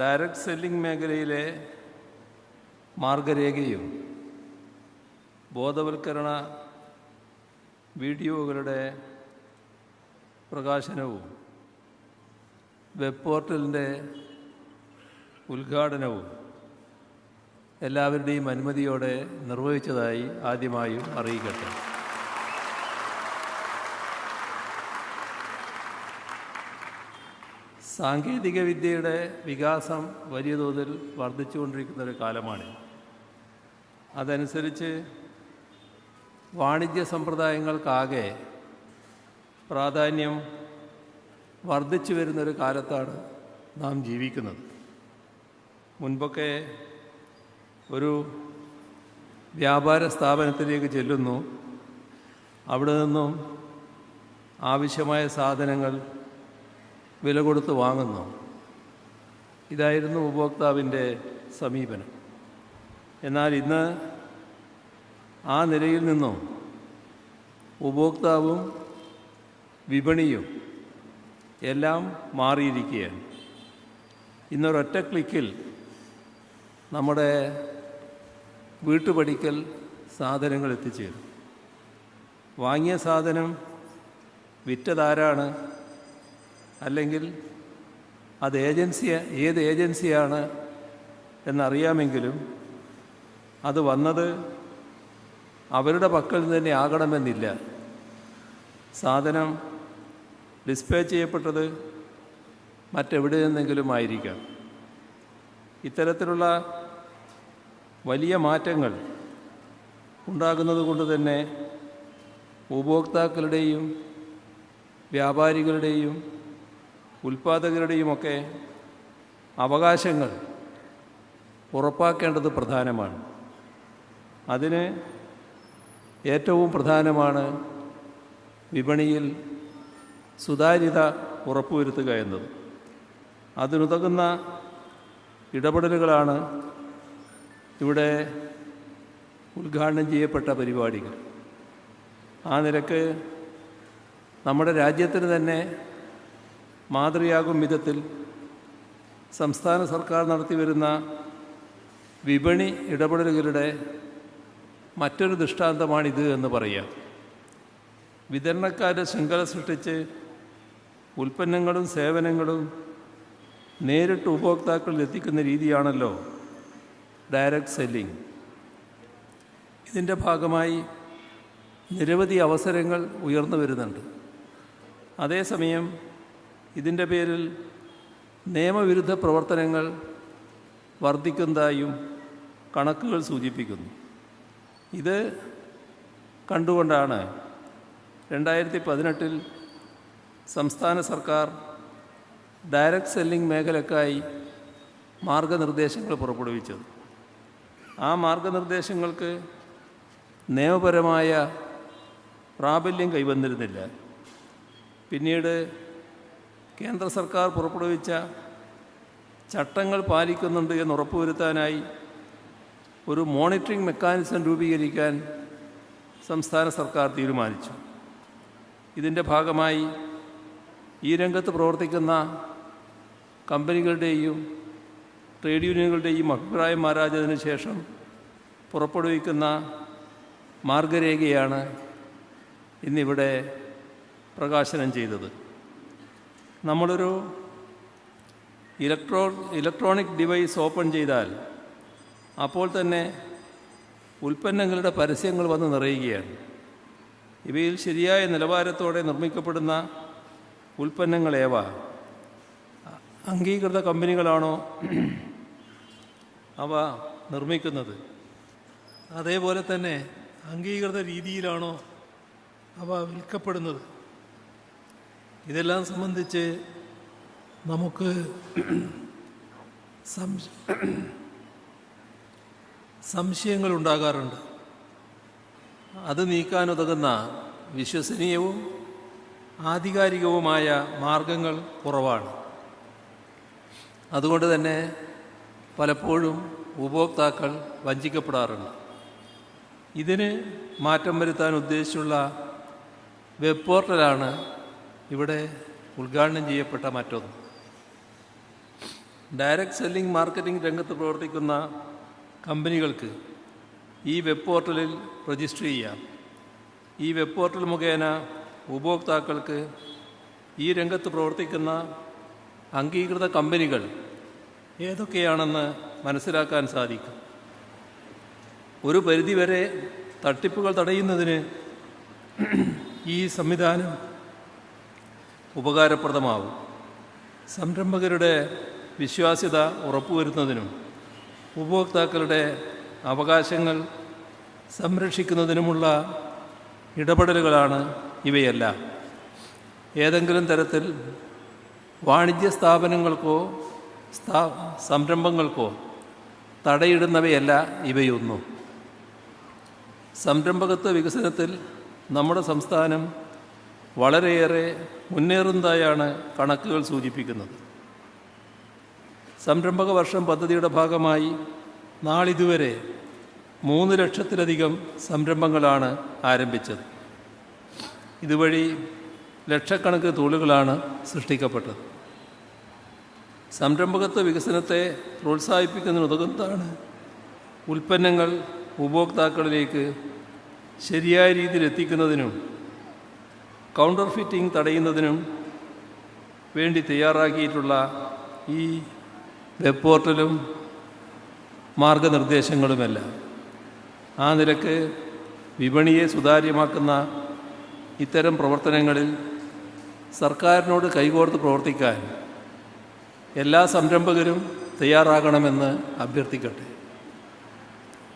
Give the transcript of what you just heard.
Direct selling മേഖലയിലെ മാർഗരേഖയും ബോധവൽക്കരണ വീഡിയോകളുടെ പ്രകാശനവും വെബ് പോർട്ടലിൻ്റെ ഉദ്ഘാടനവും എല്ലാവരുടെയും അനുമതിയോടെ നിർവഹിച്ചതായി ആദ്യമായും അറിയിക്കട്ടെ. സാങ്കേതികവിദ്യയുടെ വികാസം വലിയ തോതിൽ വർദ്ധിച്ചുകൊണ്ടിരിക്കുന്നൊരു കാലമാണ്. അതനുസരിച്ച് വാണിജ്യ സമ്പ്രദായങ്ങൾക്കാകെ പ്രാധാന്യം വർദ്ധിച്ചു വരുന്നൊരു കാലത്താണ് നാം ജീവിക്കുന്നത്. മുൻപൊക്കെ ഒരു വ്യാപാര സ്ഥാപനത്തിലേക്ക് ചെല്ലുന്നു, അവിടെ നിന്നും ആവശ്യമായ സാധനങ്ങൾ വില കൊടുത്ത് വാങ്ങുന്നു. ഇതായിരുന്നു ഉപഭോക്താവിൻ്റെ സമീപനം. എന്നാൽ ഇന്ന് ആ നിലയിൽ നിന്നും ഉപഭോക്താവും വിപണിയും എല്ലാം മാറിയിരിക്കുകയാണ്. ഇന്നൊരൊറ്റ ക്ലിക്കിൽ നമ്മുടെ വീട്ടുപടിക്കൽ സാധനങ്ങൾ എത്തിച്ചേരും. വാങ്ങിയ സാധനം വിറ്റതാരാണ്, അല്ലെങ്കിൽ അത് ഏത് ഏജൻസിയാണ് എന്നറിയാമെങ്കിലും അത് വന്നത് അവരുടെ പക്കൽ നിന്ന് തന്നെ ആകണമെന്നില്ല. സാധനം ഡിസ്പ്ലേ ചെയ്യപ്പെട്ടത് മറ്റെവിടെ നിന്നെങ്കിലും ആയിരിക്കാം. ഇത്തരത്തിലുള്ള വലിയ മാറ്റങ്ങൾ ഉണ്ടാകുന്നത് കൊണ്ട് തന്നെ ഉപഭോക്താക്കളുടെയും വ്യാപാരികളുടെയും ഉൽപ്പാദകരുടെയുമൊക്കെ അവകാശങ്ങൾ ഉറപ്പാക്കേണ്ടത് പ്രധാനമാണ്. അതിന് ഏറ്റവും പ്രധാനമാണ് വിപണിയിൽ സുതാര്യത ഉറപ്പുവരുത്തുക എന്നത്. അതിനുതകുന്ന ഇടപെടലുകളാണ് ഇവിടെ ഉദ്ഘാടനം ചെയ്യപ്പെട്ട പരിപാടികൾ. ആ നിലക്ക് നമ്മുടെ രാജ്യത്തിന് തന്നെ മാതൃകയാകും വിധത്തിൽ സംസ്ഥാന സർക്കാർ നടത്തിവരുന്ന വിപണി ഇടപെടലുകളുടെ മറ്റൊരു ദൃഷ്ടാന്തമാണിത് എന്ന് പറയാം. വിതരണക്കാരുടെ ശൃംഖല സൃഷ്ടിച്ച് ഉൽപ്പന്നങ്ങളും സേവനങ്ങളും നേരിട്ട് ഉപഭോക്താക്കളിൽ എത്തിക്കുന്ന രീതിയാണല്ലോ ഡയറക്റ്റ് സെല്ലിംഗ്. ഇതിൻ്റെ ഭാഗമായി നിരവധി അവസരങ്ങൾ ഉയർന്നു വരുന്നുണ്ട്. അതേസമയം ഇതിൻ്റെ പേരിൽ നിയമവിരുദ്ധ പ്രവർത്തനങ്ങൾ വർദ്ധിക്കുന്നതായും കണക്കുകൾ സൂചിപ്പിക്കുന്നു. ഇത് കണ്ടുകൊണ്ടാണ് 2018 സംസ്ഥാന സർക്കാർ ഡയറക്റ്റ് സെല്ലിംഗ് മേഖലക്കായി മാർഗനിർദ്ദേശങ്ങൾ പുറപ്പെടുവിച്ചത്. ആ മാർഗനിർദ്ദേശങ്ങൾക്ക് നിയമപരമായ പ്രാബല്യം കൈവന്നിരുന്നില്ല. പിന്നീട് കേന്ദ്ര സർക്കാർ പുറപ്പെടുവിച്ച ചട്ടങ്ങൾ പാലിക്കുന്നുണ്ട് എന്ന് ഉറപ്പുവരുത്താനായി ഒരു മോണിറ്ററിംഗ് മെക്കാനിസം രൂപീകരിക്കാൻ സംസ്ഥാന സർക്കാർ തീരുമാനിച്ചു. ഇതിൻ്റെ ഭാഗമായി ഈ രംഗത്ത് പ്രവർത്തിക്കുന്ന കമ്പനികളുടെയും ട്രേഡ് യൂണിയനുകളുടെയും അഭിപ്രായം ആരാഞ്ഞതിനു ശേഷം പുറപ്പെടുവിക്കുന്ന മാർഗരേഖയാണ് ഇന്നിവിടെ പ്രകാശനം ചെയ്തത്. നമ്മളൊരു ഇലക്ട്രോണിക് ഡിവൈസ് ഓപ്പൺ ചെയ്താൽ അപ്പോൾ തന്നെ ഉൽപ്പന്നങ്ങളുടെ പരസ്യങ്ങൾ വന്ന് നിറയുകയാണ്. ഇവയിൽ ശരിയായ നിലവാരത്തോടെ നിർമ്മിക്കപ്പെടുന്ന ഉൽപ്പന്നങ്ങളേവ അംഗീകൃത കമ്പനികളാണോ അവ നിർമ്മിക്കുന്നത്, അതേപോലെ തന്നെ അംഗീകൃത രീതിയിലാണോ അവ വിൽക്കപ്പെടുന്നത്, ഇതെല്ലാം സംബന്ധിച്ച് നമുക്ക് സംശയങ്ങളുണ്ടാകാറുണ്ട്. അത് നീക്കാനുതകുന്ന വിശ്വസനീയവും ആധികാരികവുമായ മാർഗങ്ങൾ കുറവാണ്. അതുകൊണ്ട് തന്നെ പലപ്പോഴും ഉപഭോക്താക്കൾ വഞ്ചിക്കപ്പെടാറുണ്ട്. ഇതിന് മാറ്റം വരുത്താൻ ഉദ്ദേശിച്ചുള്ള വെബ് പോർട്ടലാണ് ഇവിടെ ഉദ്ഘാടനം ചെയ്യപ്പെട്ട മറ്റൊന്ന്. ഡയറക്റ്റ് സെല്ലിംഗ് മാർക്കറ്റിംഗ് രംഗത്ത് പ്രവർത്തിക്കുന്ന കമ്പനികൾക്ക് ഈ വെബ് പോർട്ടലിൽ രജിസ്റ്റർ ചെയ്യാം. ഈ വെബ് പോർട്ടൽ മുഖേന ഉപഭോക്താക്കൾക്ക് ഈ രംഗത്ത് പ്രവർത്തിക്കുന്ന അംഗീകൃത കമ്പനികൾ ഏതൊക്കെയാണെന്ന് മനസ്സിലാക്കാൻ സാധിക്കും. ഒരു പരിധിവരെ തട്ടിപ്പുകൾ തടയുന്നതിന് ഈ സംവിധാനം ഉപകാരപ്രദമാവും. സംരംഭകരുടെ വിശ്വാസ്യത ഉറപ്പുവരുത്തുന്നതിനും ഉപഭോക്താക്കളുടെ അവകാശങ്ങൾ സംരക്ഷിക്കുന്നതിനുമുള്ള ഇടപെടലുകളാണ് ഇവയെല്ലാം. ഏതെങ്കിലും തരത്തിൽ വാണിജ്യ സ്ഥാപനങ്ങൾക്കോ സംരംഭങ്ങൾക്കോ തടയിടുന്നവയല്ല ഇവയൊന്നും. സംരംഭകത്വ വികസനത്തിൽ നമ്മുടെ സംസ്ഥാനം വളരെയേറെ മുന്നേറുന്നതായാണ് കണക്കുകൾ സൂചിപ്പിക്കുന്നത്. സംരംഭക വർഷം പദ്ധതിയുടെ ഭാഗമായി നാളിതുവരെ 3 ലക്ഷത്തിലധികം സംരംഭങ്ങളാണ് ആരംഭിച്ചത്. ഇതുവഴി ലക്ഷക്കണക്കിന് തൊഴിലുകളാണ് സൃഷ്ടിക്കപ്പെട്ടത്. സംരംഭകത്വ വികസനത്തെ പ്രോത്സാഹിപ്പിക്കുന്നതിനുതകുന്നതാണ് ഉൽപ്പന്നങ്ങൾ ഉപഭോക്താക്കളിലേക്ക് ശരിയായ രീതിയിൽ എത്തിക്കുന്നതിനും കൗണ്ടർ ഫിറ്റിംഗ് തടയുന്നതിനും വേണ്ടി തയ്യാറാക്കിയിട്ടുള്ള ഈ വെബ് പോർട്ടലും മാർഗനിർദ്ദേശങ്ങളുമെല്ലാം. ആ നിലക്ക് വിപണിയെ സുതാര്യമാക്കുന്ന ഇത്തരം പ്രവർത്തനങ്ങളിൽ സർക്കാരിനോട് കൈകോർത്ത് പ്രവർത്തിക്കാൻ എല്ലാ സംരംഭകരും തയ്യാറാകണമെന്ന് അഭ്യർത്ഥിക്കട്ടെ.